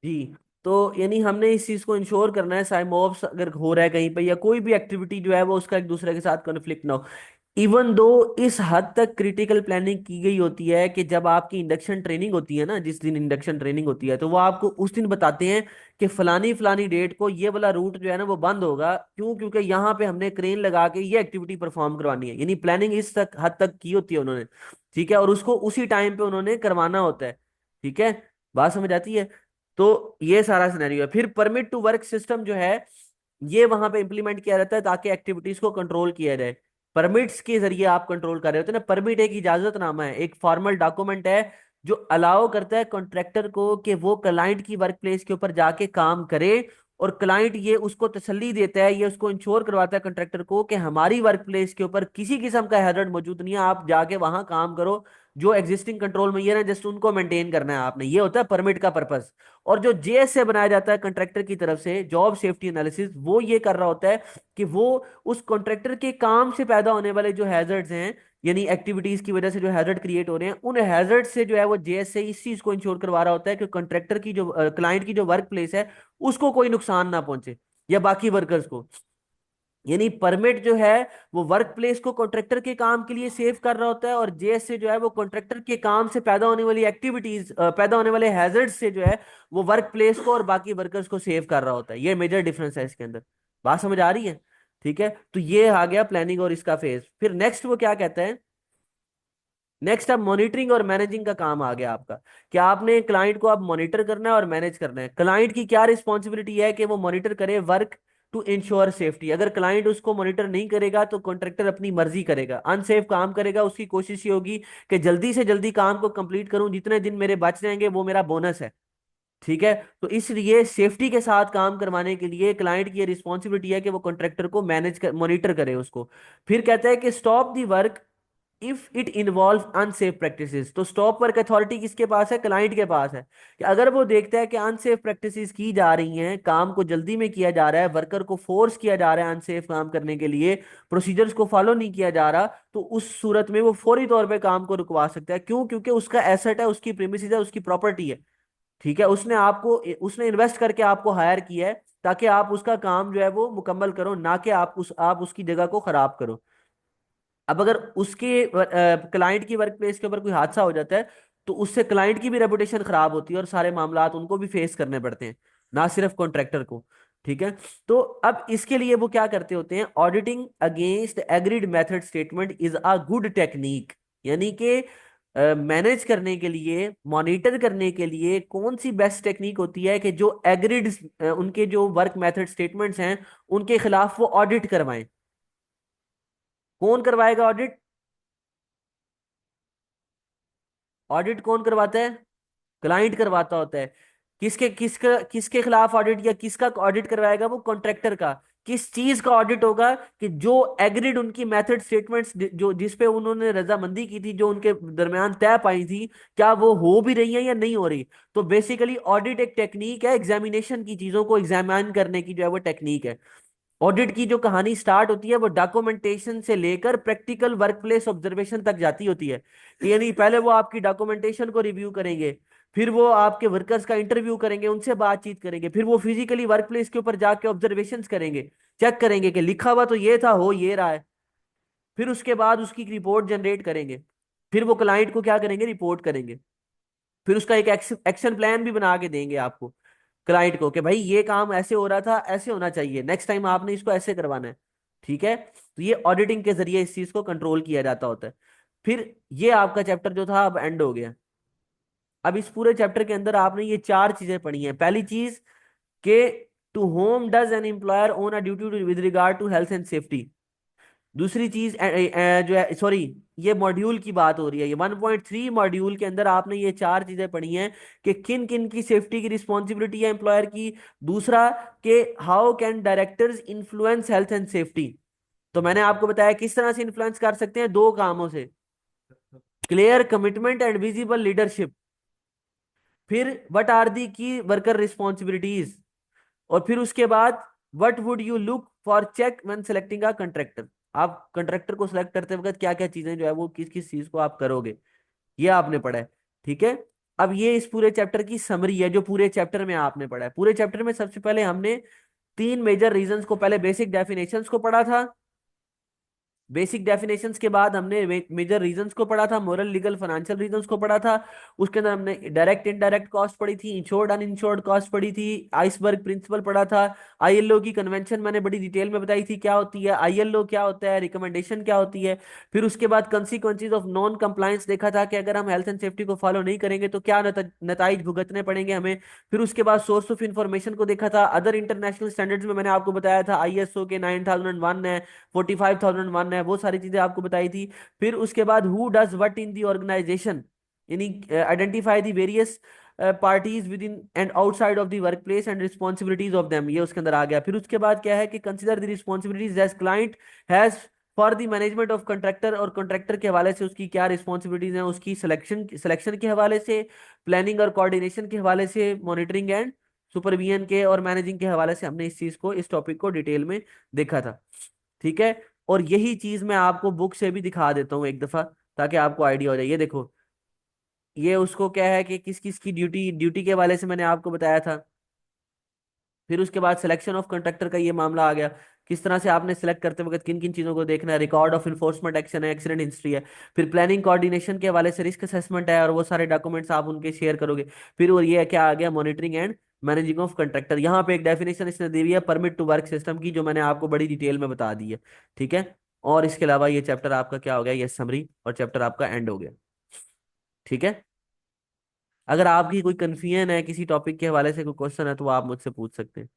जी। तो यानी हमने इस चीज को इंश्योर करना है, साइमोप्स अगर हो रहा है कहीं पे या कोई भी एक्टिविटी जो है वो उसका एक दूसरे के साथ कॉन्फ्लिक्ट ना हो। इवन दो इस हद तक क्रिटिकल प्लानिंग की गई होती है कि जब आपकी इंडक्शन ट्रेनिंग होती है ना, जिस दिन इंडक्शन ट्रेनिंग होती है तो वो आपको उस दिन बताते हैं कि फलानी फलानी डेट को ये वाला रूट जो है ना वो बंद होगा, क्यों? क्योंकि यहाँ पे हमने क्रेन लगा के ये एक्टिविटी परफॉर्म करवानी है। यानी प्लानिंग इस तक हद तक की होती है उन्होंने, ठीक है, और उसको उसी टाइम पे उन्होंने करवाना होता है। ठीक है, बात समझ आती है? तो ये सारा सिनेरियो है। फिर परमिट टू वर्क सिस्टम जो है ये वहां पे इंप्लीमेंट किया जाता है ताकि एक्टिविटीज को कंट्रोल किया जाए। परमिट्स के जरिए आप कंट्रोल कर रहे होते हैं ना। परमिट एक इजाजतनामा है, एक फॉर्मल डॉक्यूमेंट है जो अलाउ करता है कॉन्ट्रैक्टर को कि वो क्लाइंट की वर्क प्लेस के ऊपर जाके काम करे। और क्लाइंट ये उसको तसल्ली देता है, ये उसको इंश्योर करवाता है कॉन्ट्रैक्टर को कि हमारी वर्क प्लेस के ऊपर किसी किस्म का हैजर्ड मौजूद नहीं है, आप जाके वहां काम करो। जो एग्जिस्टिंग कंट्रोल में ये ना जस्ट उनको मेंटेन करना है आपने, ये होता है परमिट का पर्पस। और जो जेएस से बनाया जाता है कॉन्ट्रैक्टर की तरफ से, जॉब सेफ्टी एनालिसिस, वो ये कर रहा होता है कि वो उस कॉन्ट्रैक्टर के काम से पैदा होने वाले जो हैजर्ड्स हैं, यानी एक्टिविटीज की वजह से जो हैजर्ड क्रिएट हो रहे हैं, उन हैजर्ड से जो है वो जेएस से इस चीज को इंश्योर करवा रहा होता है कि कॉन्ट्रैक्टर की जो क्लाइंट की जो वर्क प्लेस है उसको कोई नुकसान ना पहुंचे, या बाकी वर्कर्स को। यानी परमिट जो है वो वर्क प्लेस को कॉन्ट्रैक्टर के काम के लिए सेव कर रहा होता है, और जेएस से जो है वो कॉन्ट्रैक्टर के काम से पैदा होने वाली एक्टिविटीज, पैदा होने वाले हैजर्ड से जो है वो वर्क प्लेस को और बाकी वर्कर्स को सेव कर रहा होता है। ये मेजर डिफरेंस है इसके अंदर। बात समझ आ रही है? ठीक है, तो ये आ गया प्लानिंग और इसका फेज। फिर नेक्स्ट वो क्या कहता है, नेक्स्ट अब मॉनिटरिंग और मैनेजिंग का काम आ गया आपका। कि आपने क्लाइंट को अब मॉनिटर करना है और मैनेज करना है। क्लाइंट की क्या रिस्पॉन्सिबिलिटी है कि वो मॉनिटर करे वर्क टू इंश्योर सेफ्टी। अगर क्लाइंट उसको मॉनिटर नहीं करेगा तो कॉन्ट्रैक्टर अपनी मर्जी करेगा, अनसेफ काम करेगा। उसकी कोशिश ये होगी कि जल्दी से जल्दी काम को कंप्लीट करूं, जितने दिन मेरे बच जाएंगे वो मेरा बोनस है। ठीक है, तो इसलिए सेफ्टी के साथ काम करवाने के लिए क्लाइंट की ये रिस्पॉन्सिबिलिटी है कि वो कॉन्ट्रैक्टर को मैनेज कर, मॉनिटर करे उसको। फिर कहता है कि stop the work if it involve unsafe practices. तो स्टॉप वर्क अथॉरिटी किसके पास है? क्लाइंट के पास है। कि अगर वो देखता है कि अनसेफ प्रैक्टिसेस की जा रही हैं, काम को जल्दी में किया जा रहा है, वर्कर को फोर्स किया जा रहा है अनसेफ काम करने के लिए, प्रोसीजर्स को फॉलो नहीं किया जा रहा, तो उस सूरत में वो फौरी तौर पे काम को रुकवा सकता है। क्यों? क्योंकि उसका एसेट है, उसकी प्रीमिसेस है, उसकी प्रॉपर्टी है। ठीक है, उसने आपको, उसने इन्वेस्ट करके आपको हायर किया है ताकि आप उसका काम जो है वो मुकम्मल करो, ना कि आप उसकी जगह को खराब करो। अब अगर उसके क्लाइंट की वर्क प्लेस के ऊपर कोई हादसा हो जाता है तो उससे क्लाइंट की भी रेपुटेशन खराब होती है और सारे मामलात उनको भी फेस करने पड़ते हैं, ना सिर्फ कॉन्ट्रैक्टर को। ठीक है, तो अब इसके लिए वो क्या करते होते हैं, auditing against agreed method statement is a good technique. यानी कि मैनेज करने के लिए, मॉनिटर करने के लिए कौन सी बेस्ट टेक्निक होती है कि जो एग्रीड, उनके जो वर्क मेथड स्टेटमेंट्स हैं उनके खिलाफ वो ऑडिट करवाएं। कौन करवाएगा ऑडिट? ऑडिट कौन करवाता है? क्लाइंट करवाता होता है। किसके खिलाफ ऑडिट, या किसका ऑडिट करवाएगा? वो कॉन्ट्रैक्टर का। किस चीज का ऑडिट होगा? कि जो एग्रीड उनकी मेथड स्टेटमेंट्स, जो जिस पे उन्होंने रजामंदी की थी, जो उनके दरमियान तय पाई थी, क्या वो हो भी रही है या नहीं हो रही। तो बेसिकली ऑडिट एक टेक्निक है एग्जामिनेशन की, चीजों को एग्जामिन करने की जो है वो टेक्निक है। ऑडिट की जो कहानी स्टार्ट होती है वो डॉक्यूमेंटेशन से लेकर प्रैक्टिकल वर्कप्लेस ऑब्जर्वेशन तक जाती होती है। यानी पहले वो आपकी डॉक्यूमेंटेशन को रिव्यू करेंगे, फिर वो आपके वर्कर्स का इंटरव्यू करेंगे, उनसे बातचीत करेंगे, फिर वो फिजिकली वर्कप्लेस के ऊपर जाके ऑब्जर्वेशंस करेंगे, चेक करेंगे कि लिखा हुआ तो ये था, हो ये रहा है। फिर उसके बाद उसकी रिपोर्ट जनरेट करेंगे, फिर वो क्लाइंट को क्या करेंगे, रिपोर्ट करेंगे। फिर उसका एक एक्शन प्लान भी बना के देंगे आपको, क्लाइंट को, कि भाई ये काम ऐसे हो रहा था, ऐसे होना चाहिए, नेक्स्ट टाइम आपने इसको ऐसे करवाना है। ठीक है, तो ये ऑडिटिंग के जरिए इस चीज को कंट्रोल किया जाता होता है। फिर ये आपका चैप्टर जो था अब एंड हो गया। अब इस पूरे चैप्टर के अंदर आपने ये चार चीजें पढ़ी हैं। पहली चीज के to whom does an employer owe a duty with regard to health and safety. दूसरी चीज जो है, सॉरी, ये मॉड्यूल की बात हो रही है, ये 1.3 मॉड्यूल के अंदर आपने ये चार चीजें पढ़ी हैं कि किन किन की सेफ्टी की रिस्पॉन्सिबिलिटी है एम्प्लॉयर की। दूसरा, कि how can directors influence health and safety. तो मैंने आपको बताया किस तरह से इन्फ्लुएंस कर सकते हैं, दो कामों से, clear commitment and visible leadership. फिर what are the key worker responsibilities. और फिर उसके बाद what would you look for check when selecting a contractor. आप कंट्रैक्टर को सिलेक्ट करते वक्त क्या क्या चीजें जो है वो किस किस चीज को आप करोगे, ये आपने पढ़ा है। ठीक है, अब ये इस पूरे चैप्टर की समरी है जो पूरे चैप्टर में आपने पढ़ा है। पूरे चैप्टर में सबसे पहले हमने तीन मेजर रीजंस को, पहले बेसिक डेफिनेशंस को पढ़ा था। बेसिक डेफिनेशंस के बाद हमने मेजर रीजंस को पढ़ा था, मोरल लीगल फाइनेंशियल रीजंस को पढ़ा था। उसके अंदर हमने डायरेक्ट इनडायरेक्ट कॉस्ट पढ़ी थी, इंश्योर्ड अनइंश्योर्ड कॉस्ट पढ़ी थी, आइसबर्ग प्रिंसिपल पढ़ा था। आईएलओ की कन्वेंशन मैंने बड़ी डिटेल में बताई थी क्या होती है, आईएलओ क्या होता है, रिकमेंडेशन क्या होती है। फिर उसके बाद कंसिक्वेंसेज ऑफ नॉन कंप्लायंस देखा था कि अगर हम हेल्थ एंड सेफ्टी को फॉलो नहीं करेंगे तो क्या नताइज भुगतने पड़ेंगे हमें। फिर उसके बाद सोर्स ऑफ इंफॉर्मेशन को देखा था। अदर इंटरनेशनल स्टैंडर्ड्स में मैंने आपको बताया था आईएसओ के 9001 है, 45,001 है, वो सारी चीजें आपको बताई थी। फिर उसके बाद who does what in the organisation, यानी identify the various parties with in and outside of the work place and responsibilities of them, ये उसके अंदर आ गया। फिर उसके बाद क्या है कि consider the responsibilities as client has for the management of contractor, और कंट्रैक्टर के हवाले से उसकी क्या रिस्पॉन्सिबिलिटीज हैं, उसकी सिलेक्शन के हवाले से, प्लानिंग और कोऑर्डिनेशन के हवाले से, मॉनिटरिंग एंड सुपरविजन के और मैनेजिंग के हवाले से हमने इस चीज को, इस टॉपिक को डिटेल में देखा था। ठीक है। और यही चीज मैं आपको बुक से भी दिखा देता हूँ एक दफा, ताकि आपको आइडिया हो जाए। ये देखो, ये उसको क्या है कि किस किस की ड्यूटी, ड्यूटी के वाले से मैंने आपको बताया था। फिर उसके बाद सिलेक्शन ऑफ कंट्रैक्टर का ये मामला आ गया, किस तरह से आपने सेलेक्ट करते वक्त किन किन चीजों को देखना है, रिकॉर्ड ऑफ इन्फोर्समेंट एक्शन है, एक्सीडेंट हिस्ट्री है। फिर प्लानिंग कोऑर्डिनेशन के हवाले से रिस्क असेसमेंट है, और वो सारे डॉक्यूमेंट्स आप उनके शेयर करोगे। फिर वो ये क्या आ गया, monitoring and managing of contractor. यहाँ पे एक डेफिनेशन इसने दी हुई है परमिट टू वर्क सिस्टम की, जो मैंने आपको बड़ी डिटेल में बता दी है। ठीक है। और इसके अलावा ये चैप्टर आपका क्या हो गया, ये समरी, और चैप्टर आपका एंड हो गया। ठीक है। अगर आपकी कोई कंफ्यूजन है किसी टॉपिक के हवाले से, कोई क्वेश्चन है, तो वो आप मुझसे पूछ सकते हैं।